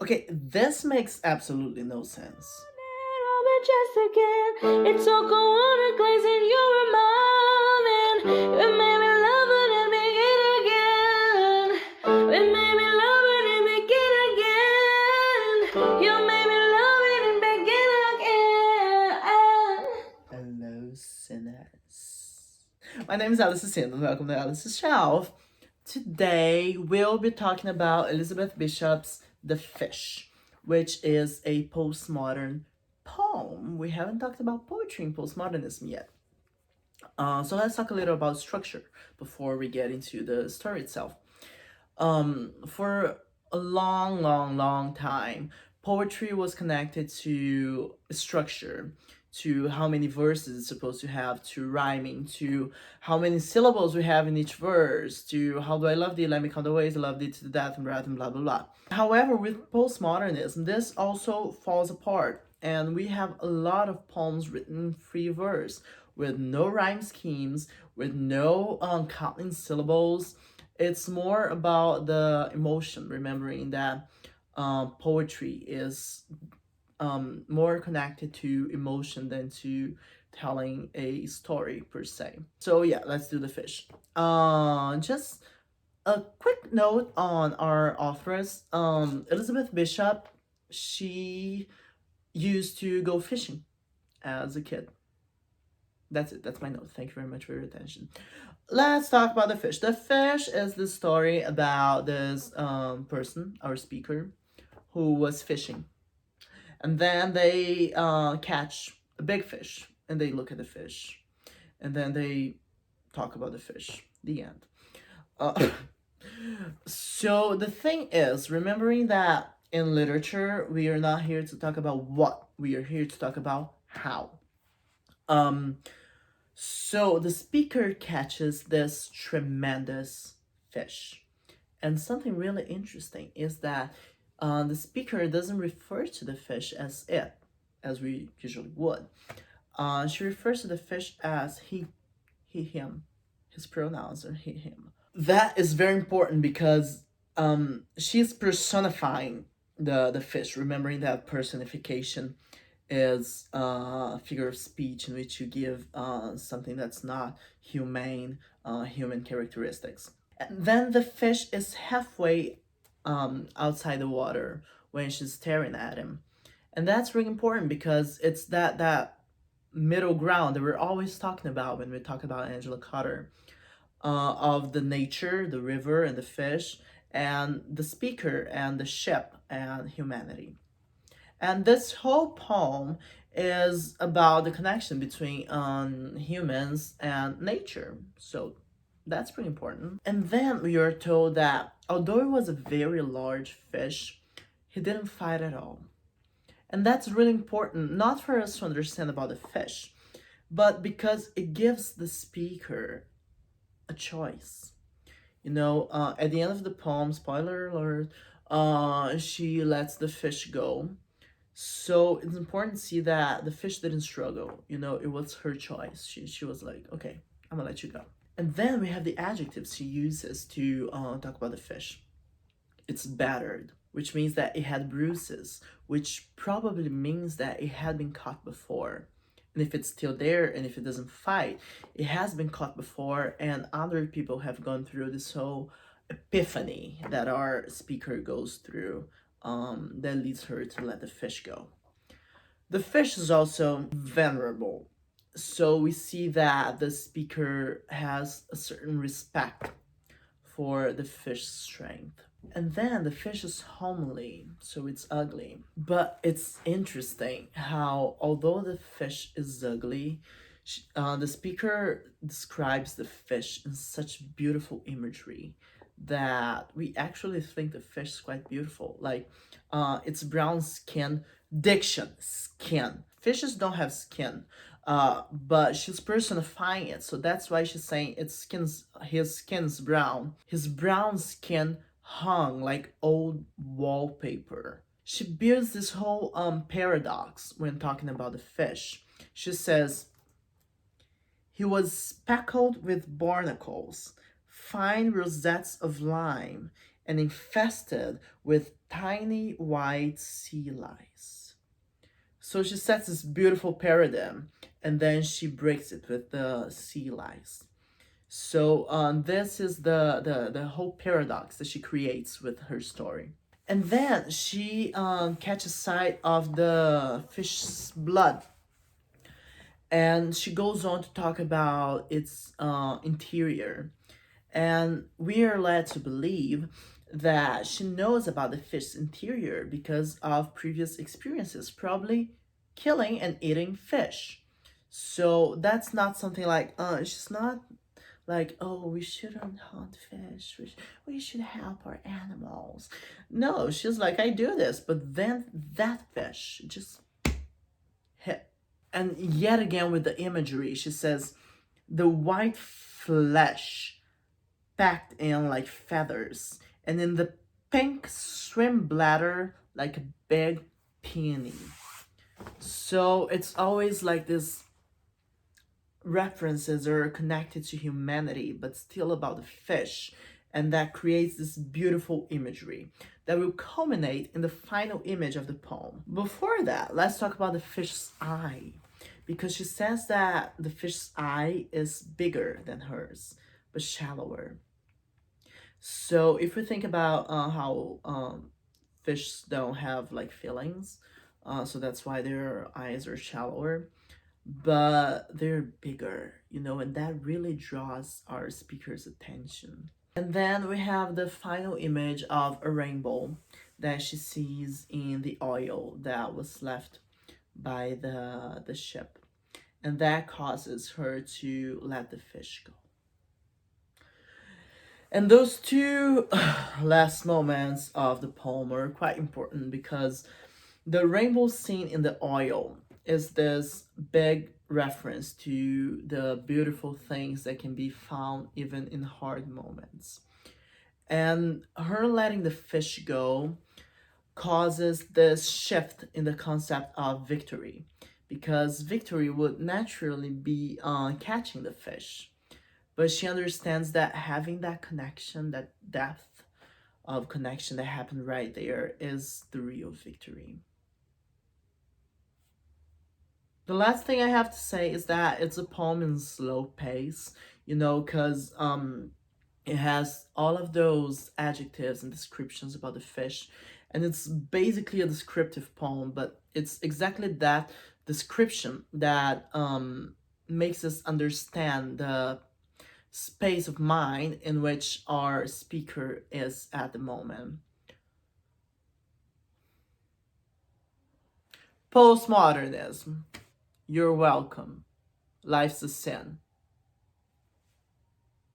Okay, this makes absolutely no sense. Just again, it's all going glazing. You remind me, it made me love it and begin again. It made me love it and begin again. You made me love it and begin again. Hello, sinners. My name is Alice Sin, and welcome to Alice's Shelf. Today, we'll be talking about Elizabeth Bishop's The Fish, which is a postmodern poem. We haven't talked about poetry in postmodernism yet. So let's talk a little about structure before we get into the story itself. For a long time, poetry was connected to structure, to how many verses it's supposed to have, to rhyming, to how many syllables we have in each verse, to how do I love thee, let me count the ways I love thee to the death and breath and blah blah blah. However, with postmodernism, this also falls apart, and we have a lot of poems written in free verse with no rhyme schemes, with no counting syllables. It's more about the emotion, remembering that poetry is more connected to emotion than to telling a story per se. So yeah, let's do the fish. Just a quick note on our authoress, Elizabeth Bishop. She used to go fishing as a kid. That's it. That's my note. Thank you very much for your attention. Let's talk about the fish. The fish is the story about this person, our speaker, who was fishing, and then they catch a big fish, and they look at the fish, and then they talk about the fish. The end. Uh, so the thing is, remembering that in literature, we are not here to talk about what, we are here to talk about how. Um, So the speaker catches this tremendous fish. And something really interesting is that the speaker doesn't refer to the fish as it, as we usually would. She refers to the fish as he, him. His pronouns are he, him. That is very important because she's personifying the fish, remembering that personification is a figure of speech in which you give something that's not humane, human characteristics. And then the fish is halfway outside the water when she's staring at him. And that's really important because it's that middle ground that we're always talking about when we talk about Angela Carter, of the nature, the river, and the fish, and the speaker, and the ship, and humanity. And this whole poem is about the connection between humans and nature. So that's pretty important. And then we are told that although it was a very large fish, he didn't fight at all. And that's really important, not for us to understand about the fish, but because it gives the speaker a choice. At the end of the poem, spoiler alert, she lets the fish go. So it's important to see that the fish didn't struggle. It was her choice. She was like, okay, I'm gonna let you go. And then we have the adjectives she uses to talk about the fish. It's battered, which means that it had bruises, which probably means that it had been caught before. And if it's still there and if it doesn't fight, it has been caught before, and other people have gone through this whole epiphany that our speaker goes through, that leads her to let the fish go. The fish is also venerable. So we see that the speaker has a certain respect for the fish's strength. And then the fish is homely, so it's ugly. But it's interesting how, although the fish is ugly, the speaker describes the fish in such beautiful imagery that we actually think the fish is quite beautiful. Like, its brown skin, skin. Fishes don't have skin, but she's personifying it, so that's why she's saying his skin's brown. His brown skin hung like old wallpaper. She builds this whole paradox when talking about the fish. She says, he was speckled with barnacles, fine rosettes of lime, and infested with tiny white sea lice. So she sets this beautiful paradigm, and then she breaks it with the sea lice. So this is the whole paradox that she creates with her story. And then she catches sight of the fish's blood, and she goes on to talk about its interior. And we are led to believe that she knows about the fish's interior because of previous experiences, probably killing and eating fish. So that's not something like, she's not like, oh, we shouldn't hunt fish, we should help our animals. No, she's like, I do this, but then that fish just hit. And yet again with the imagery, she says, the white flesh packed in like feathers, and in the pink swim bladder like a big peony. So it's always like this references are connected to humanity, but still about the fish. And that creates this beautiful imagery that will culminate in the final image of the poem. Before that, let's talk about the fish's eye, because she says that the fish's eye is bigger than hers, but shallower. So if we think about how fish don't have like feelings, so that's why their eyes are shallower, but they're bigger, and that really draws our speaker's attention. And then we have the final image of a rainbow that she sees in the oil that was left by the ship. And that causes her to let the fish go. And those two last moments of the poem are quite important because the rainbow scene in the oil is this big reference to the beautiful things that can be found even in hard moments. And her letting the fish go causes this shift in the concept of victory, because victory would naturally be catching the fish. But she understands that having that connection, that depth of connection that happened right there, is the real victory. The last thing I have to say is that it's a poem in slow pace, because it has all of those adjectives and descriptions about the fish, and it's basically a descriptive poem, but it's exactly that description that makes us understand the space of mind in which our speaker is at the moment. Postmodernism. You're welcome. Life's a sin.